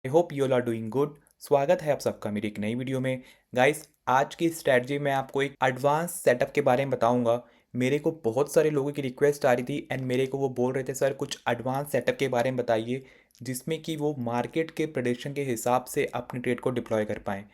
I hope you all are doing good. स्वागत है आप सबका मेरी एक नई वीडियो में। गाइस, आज की स्ट्रैटेजी में आपको एक एडवांस सेटअप के बारे में बताऊंगा। मेरे को बहुत सारे लोगों की रिक्वेस्ट आ रही थी एंड मेरे को वो बोल रहे थे सर कुछ एडवांस सेटअप के बारे में बताइए जिसमें कि वो मार्केट के प्रेडिक्शन के हिसाब से अपने ट्रेड को डिप्लॉय कर पाएँ।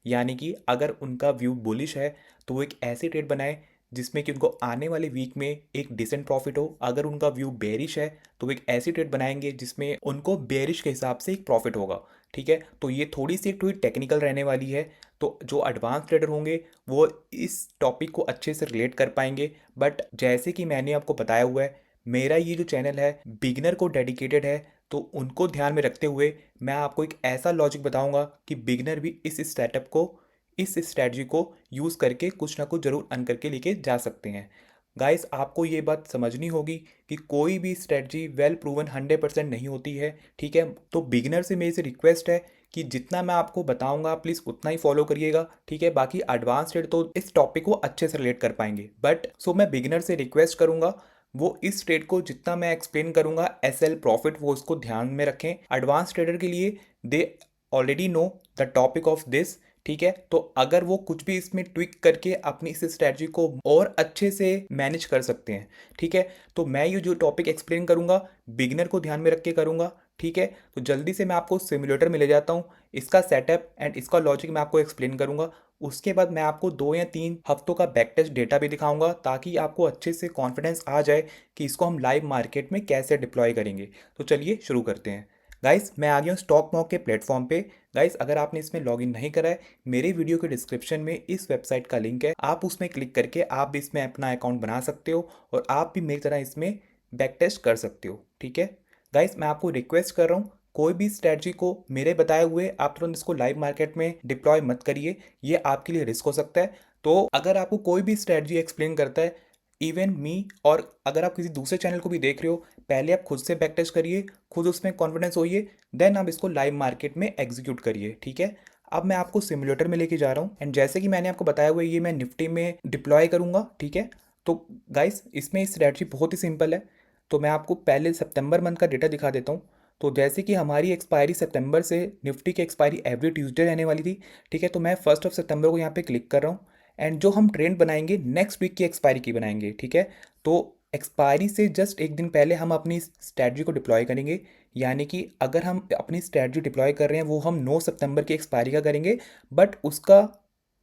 यानी कि अगर उनका व्यू बुलिश है तो वो एक ऐसी ट्रेड बनाए जिसमें कि उनको आने वाले वीक में एक डिसेंट प्रॉफिट हो। अगर उनका व्यू बेरिश है तो वो एक ऐसी ट्रेड बनाएंगे जिसमें उनको बेरिश के हिसाब से एक प्रॉफिट होगा। ठीक है, तो ये थोड़ी सी थोड़ी टेक्निकल रहने वाली है। तो जो एडवांस ट्रेडर होंगे वो इस टॉपिक को अच्छे से रिलेट कर पाएंगे। बट जैसे कि मैंने आपको बताया हुआ है, मेरा ये जो चैनल है बिगिनर को डेडिकेटेड है। तो उनको ध्यान में रखते हुए मैं आपको एक ऐसा लॉजिक बताऊंगा कि बिगिनर भी इस सेटअप को, इस स्ट्रैटेजी को यूज़ करके कुछ ना कुछ ज़रूर अर्न करके लेके जा सकते हैं। गाइस, आपको ये बात समझनी होगी कि कोई भी स्ट्रेटजी वेल प्रूवन 100% नहीं होती है। ठीक है, तो बिगिनर से मेरी से रिक्वेस्ट है कि जितना मैं आपको बताऊंगा प्लीज़ उतना ही फॉलो करिएगा। ठीक है, बाकी एडवांस ट्रेड तो इस टॉपिक को अच्छे से रिलेट कर पाएंगे, बट सो मैं बिगिनर से रिक्वेस्ट करूंगा वो इस ट्रेड को जितना मैं एक्सप्लेन करूंगा एस एल प्रॉफिट वो उसको ध्यान में रखें। एडवांस ट्रेडर के लिए they already know the topic of this. ठीक है, तो अगर वो कुछ भी इसमें ट्विक करके अपनी इस स्ट्रैटेजी को और अच्छे से मैनेज कर सकते हैं। ठीक है, तो मैं ये जो टॉपिक एक्सप्लेन करूंगा बिगिनर को ध्यान में रख के करूंगा। ठीक है, तो जल्दी से मैं आपको सिमुलेटर में ले जाता हूँ, इसका सेटअप एंड इसका लॉजिक मैं आपको एक्सप्लेन करूंगा। उसके बाद मैं आपको 2 या 3 हफ्तों का बैक टेस्ट डेटा भी दिखाऊंगा ताकि आपको अच्छे से कॉन्फिडेंस आ जाए कि इसको हम लाइव मार्केट में कैसे डिप्लॉय करेंगे। तो चलिए शुरू करते हैं। गाइस, मैं आ गया हूँ स्टॉक मॉक के प्लेटफॉर्म पे। गाइस, अगर आपने इसमें लॉगिन नहीं करा है, मेरे वीडियो के डिस्क्रिप्शन में इस वेबसाइट का लिंक है, आप उसमें क्लिक करके आप भी इसमें अपना अकाउंट बना सकते हो और आप भी मेरी तरह इसमें बैक टेस्ट कर सकते हो। ठीक है गाइस, मैं आपको रिक्वेस्ट कर रहा हूँ कोई भी स्ट्रैटेजी को मेरे बताए हुए आप तुरंत इसको लाइव मार्केट में डिप्लॉय मत करिए, ये आपके लिए रिस्क हो सकता है। तो अगर आपको कोई भी स्ट्रैटेजी एक्सप्लेन करता है, इवन मी, और अगर आप किसी दूसरे चैनल को भी देख रहे हो, पहले आप खुद से बैक टेस्ट करिए, खुद उसमें कॉन्फिडेंस होइए, देन आप इसको लाइव मार्केट में एग्जीक्यूट करिए। ठीक है, अब मैं आपको सिमुलेटर में लेके जा रहा हूँ एंड जैसे कि मैंने आपको बताया हुआ है ये मैं निफ्टी में डिप्लॉय करूँगा। ठीक है, तो गाइस इसमें स्ट्रैटेजी बहुत ही सिंपल है। तो मैं आपको पहले सितंबर मंथ का डेटा दिखा देता हूँ। तो जैसे कि हमारी एक्सपायरी सितंबर से निफ्टी की एक्सपायरी एवरी ट्यूसडे रहने वाली थी। ठीक है, तो मैं 1 सितंबर को यहाँ पे क्लिक कर रहा हूँ एंड जो हम ट्रेंड बनाएंगे नेक्स्ट वीक की एक्सपायरी की बनाएंगे। ठीक है, तो एक्सपायरी से जस्ट एक दिन पहले हम अपनी स्ट्रैटेजी को डिप्लॉय करेंगे। यानी कि अगर हम अपनी स्ट्रैटेजी डिप्लॉय कर रहे हैं वो हम 9 सितंबर की एक्सपायरी का करेंगे, बट उसका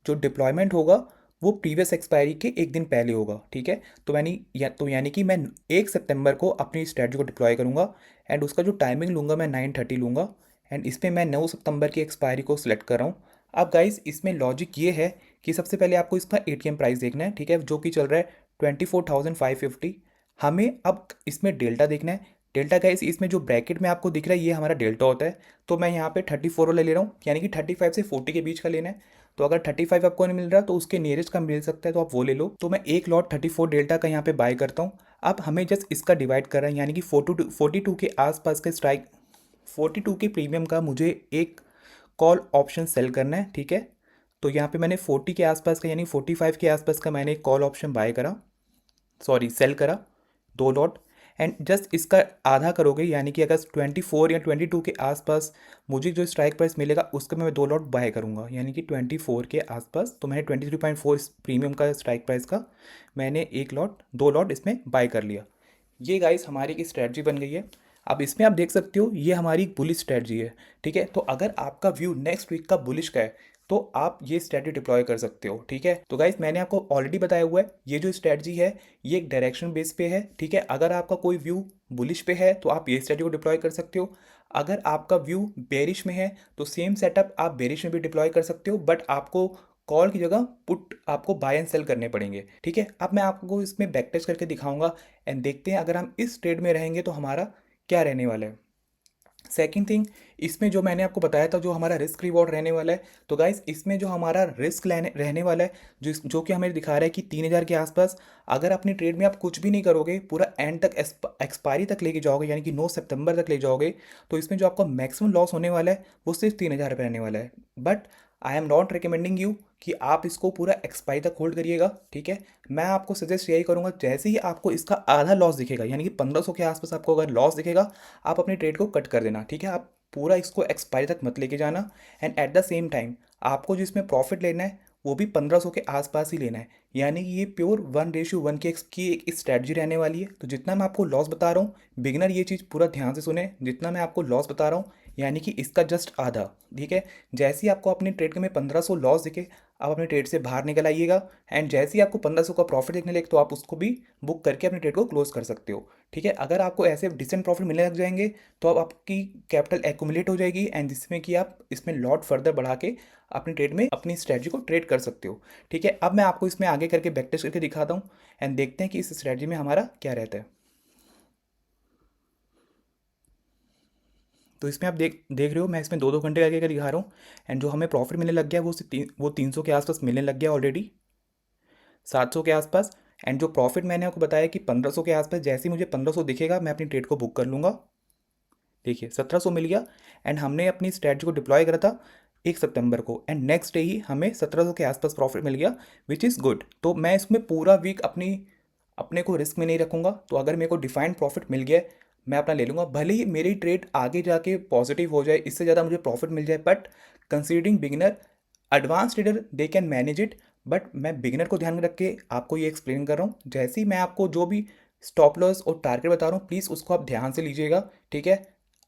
जो डिप्लॉयमेंट होगा वो प्रीवियस एक्सपायरी के एक दिन पहले होगा। ठीक है, तो यानी कि मैं 1 सितंबर को अपनी स्ट्रैटेजी को डिप्लॉय करूँगा एंड उसका जो टाइमिंग लूँगा मैं 9:30 लूँगा एंड इसमें मैं 9 सितंबर की एक्सपायरी को सिलेक्ट कर रहा हूँ। अब गाइस इसमें लॉजिक ये है कि सबसे पहले आपको इसका एटीएम प्राइस देखना है। ठीक है, जो कि चल रहा है 24,550। हमें अब इसमें डेल्टा देखना है। डेल्टा गाइस इसमें जो ब्रैकेट में आपको दिख रहा है ये हमारा डेल्टा होता है। तो मैं यहाँ पे 34 वाला ले रहा हूँ, यानी कि 35 से 40 के बीच का लेना है। तो अगर 35 आपको नहीं मिल रहा तो उसके नियरेस्ट का मिल सकता है तो आप वो ले लो। तो मैं एक लॉट 34 डेल्टा का यहाँ पे बाय करता हूँ। अब हमें जस्ट इसका डिवाइड कर रहा है, यानी कि 42 के आसपास का स्ट्राइक, 42 के प्रीमियम का मुझे एक कॉल ऑप्शन सेल करना है। ठीक है, तो यहाँ पे मैंने 40 के आसपास का यानी 45 के आसपास का मैंने एक कॉल ऑप्शन बाय करा, सॉरी सेल करा, 2 लॉट। एंड जस्ट इसका आधा करोगे, यानी कि अगर 24 या 22 के आसपास मुझे जो स्ट्राइक प्राइस मिलेगा उसका मैं 2 लॉट बाय करूंगा, यानी कि 24 के आसपास। तो मैंने 23.4 प्रीमियम का स्ट्राइक प्राइस का मैंने 1 लॉट 2 लॉट इसमें बाय कर लिया। ये गाइस हमारी की स्ट्रेटजी बन गई है। अब इसमें आप देख सकते हो ये हमारी बुलिश स्ट्रेटजी है। ठीक है, तो अगर आपका व्यू नेक्स्ट वीक का बुलिश का है तो आप ये स्ट्रेटजी डिप्लॉय कर सकते हो। ठीक है, तो गाइस मैंने आपको ऑलरेडी बताया हुआ है ये जो स्ट्रेटजी है ये एक डायरेक्शन बेस पे है। ठीक है, अगर आपका कोई व्यू बुलिश पे है तो आप ये स्ट्रेटजी को डिप्लॉय कर सकते हो। अगर आपका व्यू बेरिश में है तो सेम सेटअप आप बेरिश में भी डिप्लॉय कर सकते हो, बट आपको कॉल की जगह पुट आपको बाय एंड सेल करने पड़ेंगे। ठीक है, अब मैं आपको इसमें बैक टेस्ट करके दिखाऊंगा एंड देखते हैं अगर हम इस ट्रेड में रहेंगे तो हमारा क्या रहने वाला है। सेकेंड थिंग, इसमें जो मैंने आपको बताया था जो हमारा रिस्क रिवॉर्ड रहने वाला है, तो गाइस इसमें जो हमारा रिस्क लेने रहने वाला है जो कि हमें दिखा रहा है कि 3,000 के आसपास। अगर अपनी ट्रेड में आप कुछ भी नहीं करोगे, पूरा एंड तक एक्सपायरी तक लेके जाओगे, यानी कि 9 सितंबर तक ले जाओगे, तो इसमें जो आपका मैक्सिमम लॉस होने वाला है वो सिर्फ 3,000 रुपये रहने वाला है। But I am not recommending you कि आप इसको पूरा एक्सपायरी तक होल्ड करिएगा, ठीक है। मैं आपको सजेस्ट यही करूँगा, जैसे ही आपको इसका आधा लॉस दिखेगा, यानी कि 1500 के आसपास आपको अगर लॉस दिखेगा, आप अपनी ट्रेड को कट कर देना, ठीक है। आप पूरा इसको एक्सपायरी तक मत लेके जाना। And at the same time आपको जिसमें प्रॉफिट लेना है वो भी 1500 के आसपास ही लेना है, यानी कि ये प्योर 1:1 की एक स्ट्रैटेजी रहने वाली है। तो जितना मैं आपको लॉस बता रहा हूँ, बिगनर ये चीज़ पूरा ध्यान से सुने, जितना मैं आपको लॉस बता रहा हूँ यानी कि इसका जस्ट आधा, ठीक है। जैसे ही आपको अपनी ट्रेड में 1500 लॉस दिखे, आप अपने ट्रेड से बाहर निकल आइएगा। एंड जैसे ही आपको 1500 का प्रॉफिट दिखने लगे तो आप उसको भी बुक करके अपनी ट्रेड को क्लोज कर सकते हो, ठीक है। अगर आपको ऐसे डिसेंट प्रॉफिट मिलने लग जाएंगे तो अब आपकी कैपिटल एक्यूमुलेट हो जाएगी, एंड जिसमें कि आप इसमें लॉट फर्दर बढ़ा के अपनी ट्रेड में अपनी स्ट्रेटजी को ट्रेड कर सकते हो, ठीक है। अब मैं आपको इसमें आगे करके बैक टेस्ट करके दिखाता हूँ एंड देखते हैं कि इस स्ट्रेटजी में हमारा क्या रहता है। तो इसमें आप देख देख रहे हो, मैं इसमें 2-2 घंटे करके दिखा रहा हूँ। एंड जो हमें प्रॉफिट मिलने लग गया वो 300 के आसपास मिलने लग गया ऑलरेडी, 700 के आसपास। एंड जो प्रॉफिट मैंने आपको बताया कि 1500 के आसपास, जैसे ही मुझे 1500 दिखेगा मैं अपनी ट्रेड को बुक कर लूँगा। देखिए 1700 मिल गया। एंड हमने अपनी स्ट्रैटेजी को डिप्लॉय करा था 1 सितंबर को, एंड नेक्स्ट डे ही हमें 1700 के आसपास प्रॉफिट मिल गया, विच इज़ गुड। तो मैं इसमें पूरा वीक अपने को रिस्क में नहीं रखूँगा। तो अगर मेरे को डिफाइंड प्रॉफिट मिल गया मैं अपना ले लूँगा, भले ही मेरी ट्रेड आगे जाके पॉजिटिव हो जाए, इससे ज़्यादा मुझे प्रॉफिट मिल जाए, but considering beginner, advance trader they can manage it. But मैं बिगिनर को ध्यान में रख के आपको ये एक्सप्लेन कर रहा हूँ। जैसे ही मैं आपको जो भी स्टॉप लॉस और टारगेट बता रहा हूँ, प्लीज़ उसको आप ध्यान से लीजिएगा, ठीक है।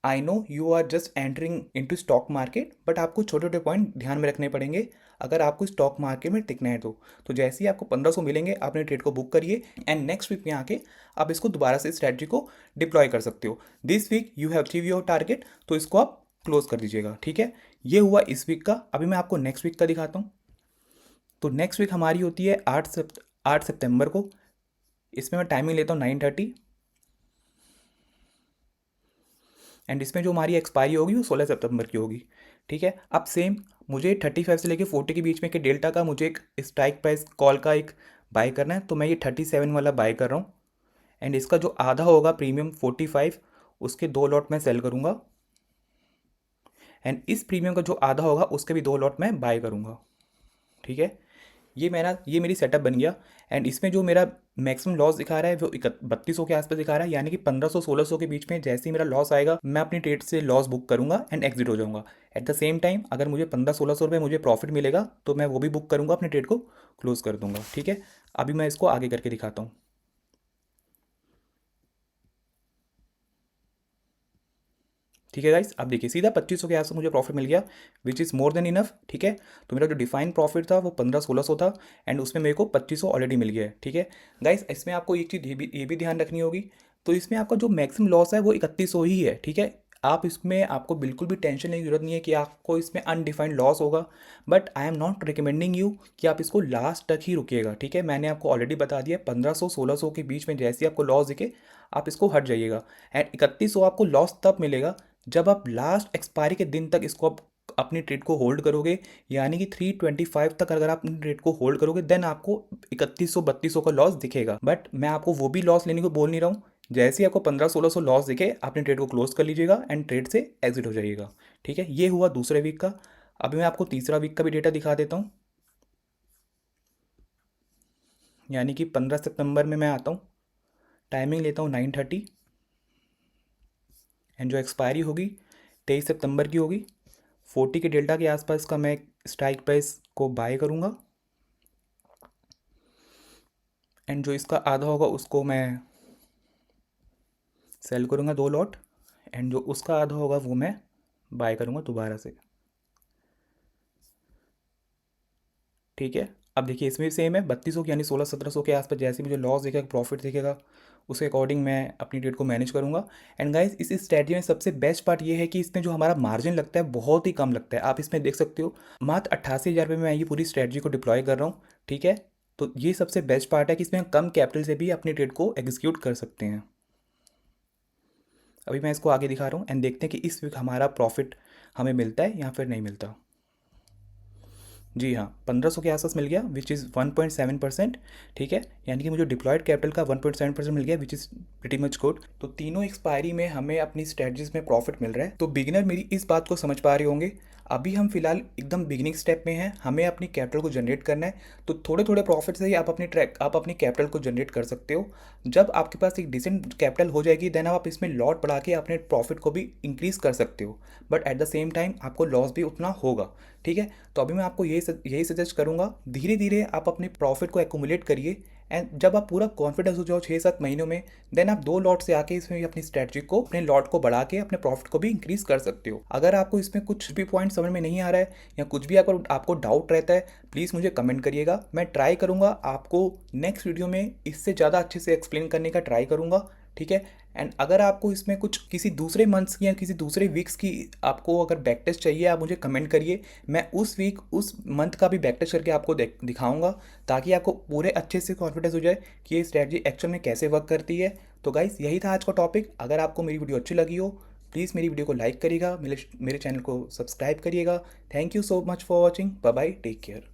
I know you are just entering into stock market, but आपको छोटे छोटे पॉइंट ध्यान में रखने पड़ेंगे अगर आपको स्टॉक मार्केट में टिकना है तो जैसे ही आपको 1500 मिलेंगे अपने ट्रेड को बुक करिए, एंड नेक्स्ट वीक में आके आप इसको दोबारा से स्ट्रैटेजी को डिप्लॉय कर सकते हो। This week you have achieve your target, तो इसको आप क्लोज कर दीजिएगा, ठीक है। ये हुआ इस वीक का। अभी मैं आपको नेक्स्ट वीक का दिखाता हूँ। तो नेक्स्ट वीक हमारी होती है 8 सितंबर को। इसमें मैं टाइमिंग लेता हूँ 9:30, एंड इसमें जो हमारी एक्सपायरी होगी वो 16 सितंबर की होगी, ठीक है। अब सेम मुझे 35 से लेके 40 के बीच में के डेल्टा का मुझे एक स्ट्राइक प्राइस कॉल का एक बाय करना है, तो मैं ये 37 वाला बाय कर रहा हूँ। एंड इसका जो आधा होगा प्रीमियम 45, उसके 2 लॉट मैं सेल करूँगा। एंड इस प्रीमियम का जो आधा होगा उसके भी 2 लॉट मैं बाय करूँगा, ठीक है। ये मेरी सेटअप बन गया। एंड इसमें जो मेरा मैक्सिमम लॉस दिखा रहा है वो 3200 के आसपास दिखा रहा है, यानी कि 1500-1600 के बीच में जैसे ही मेरा लॉस आएगा मैं अपनी ट्रेड से लॉस बुक करूंगा एंड एग्जिट हो जाऊंगा। एट द सेम टाइम अगर मुझे 1500-1600 रुपये मुझे प्रॉफिट मिलेगा तो मैं वो भी बुक करूंगा, अपनी ट्रेड को क्लोज कर दूंगा, ठीक है। अभी मैं इसको आगे करके दिखाता हूँ। ठीक है गाइस, अब देखिए सीधा 2500 के आसपास मुझे प्रॉफिट मिल गया, which is more than enough, ठीक है। तो मेरा जो डिफाइंड प्रॉफिट था वो 1500-1600 था, एंड उसमें मेरे को 2500 ऑलरेडी मिल गया है, ठीक है। गाइस इसमें आपको एक चीज़ ये भी ध्यान रखनी होगी। तो इसमें आपका जो मैक्सिमम लॉस है वो 3100 ही है, ठीक है। आप इसमें आपको बिल्कुल भी टेंशन लेने की जरूरत नहीं है कि आपको इसमें अनडिफाइंड लॉस होगा, but I am not recommending you कि आप इसको लास्ट तक ही रुकिएगा, ठीक है। मैंने आपको ऑलरेडी बता दिया 1500-1600 के बीच में जैसे ही आपको लॉस दिखे आप इसको हट जाइएगा। एंड 3100 आपको लॉस तब मिलेगा जब आप लास्ट एक्सपायरी के दिन तक इसको आप अपनी ट्रेड को होल्ड करोगे, यानी कि 325 तक अगर आप अपनी ट्रेड को होल्ड करोगे देन आपको 3100-3200 का लॉस दिखेगा। बट मैं आपको वो भी लॉस लेने को बोल नहीं रहा हूँ। जैसे ही आपको 1500-1600 लॉस दिखे अपनी ट्रेड को क्लोज कर लीजिएगा एंड ट्रेड से एग्जिट हो जाइएगा, ठीक है। ये हुआ दूसरे वीक का। अभी मैं आपको तीसरा वीक का भी डेटा दिखा देता हूँ, यानी कि 15 सितंबर में मैं आता हूँ, टाइमिंग लेता हूँ 9:30, एंड जो एक्सपायरी होगी 23 सितंबर की होगी। 40 के डेल्टा के आसपास का मैं स्ट्राइक प्राइस को बाय करूँगा, एंड जो इसका आधा होगा उसको मैं सेल करूँगा 2 लॉट, एंड जो उसका आधा होगा वो मैं बाय करूँगा दोबारा से, ठीक है। अब देखिए इसमें भी सेम है 3200 यानी 1600-1700 के आसपास जैसे मुझे लॉस दिखेगा प्रॉफिट दिखेगा उसके अकॉर्डिंग मैं अपनी ट्रेड को मैनेज करूँगा। एंड गाइस इस स्ट्रैटेजी में सबसे बेस्ट पार्ट ये है कि इसमें जो हमारा मार्जिन लगता है बहुत ही कम लगता है। आप इसमें देख सकते हो मात्र 88,000 रुपये में मैं ये पूरी स्ट्रैटेजी को डिप्लॉय कर रहा हूँ, ठीक है। तो ये सबसे बेस्ट पार्ट है कि इसमें हम कम कैपिटल से भी अपनी ट्रेड को एग्जीक्यूट कर सकते हैं। अभी मैं इसको आगे दिखा रहा हूँ एंड देखते हैं कि इस वीक हमारा प्रॉफिट हमें मिलता है या फिर नहीं मिलता। जी हाँ, 1500 के आसपास मिल गया विच इज़ 1.7%। ठीक है, यानी कि मुझे डिप्लॉयड कैपिटल का 1.7% मिल गया which is pretty much good. तो तीनों एक्सपायरी में हमें अपनी स्ट्रेटजीज में प्रॉफिट मिल रहा है। तो बिगिनर मेरी इस बात को समझ पा रहे होंगे। अभी हम फिलहाल एकदम बिगिनिंग स्टेप में हैं, हमें अपनी कैपिटल को जनरेट करना है। तो थोड़े थोड़े प्रॉफिट से ही आप अपनी कैपिटल को जनरेट कर सकते हो। जब आपके पास एक डिसेंट कैपिटल हो जाएगी देन आप इसमें लॉट बढ़ा के अपने प्रॉफिट को भी इंक्रीज़ कर सकते हो, but at the same time आपको लॉस भी उतना होगा। ठीक है, तो अभी मैं आपको यही सजेस्ट करूंगा, धीरे धीरे आप अपने प्रॉफिट को एक्यूमुलेट करिए। एंड जब आप पूरा कॉन्फिडेंस हो जाओ 6-7 महीनों में, देन आप 2 लॉट से आके इसमें अपनी स्ट्रेटजी को, अपने लॉट को बढ़ा के अपने प्रॉफिट को भी इंक्रीज कर सकते हो। अगर आपको इसमें कुछ भी पॉइंट समझ में नहीं आ रहा है या कुछ भी आपको डाउट रहता है, प्लीज़ मुझे कमेंट करिएगा। मैं ट्राई करूँगा आपको नेक्स्ट वीडियो में इससे ज़्यादा अच्छे से एक्सप्लेन करने का ट्राई करूँगा। ठीक है, एंड अगर आपको इसमें कुछ किसी दूसरे मंथ्स की या किसी दूसरे वीक्स की आपको अगर बैक टेस्ट चाहिए, आप मुझे कमेंट करिए। मैं उस वीक उस मंथ का भी बैक टेस्ट करके आपको दिखाऊंगा, ताकि आपको पूरे अच्छे से कॉन्फिडेंस हो जाए कि ये स्ट्रैटेजी एक्चुअल में कैसे वर्क करती है। तो गाइस, यही था आज का टॉपिक। अगर आपको मेरी वीडियो अच्छी लगी हो, प्लीज़ मेरी वीडियो को लाइक करिएगा, मेरे चैनल को सब्सक्राइब करिएगा। Thank you so much for watching. Bye bye, take care.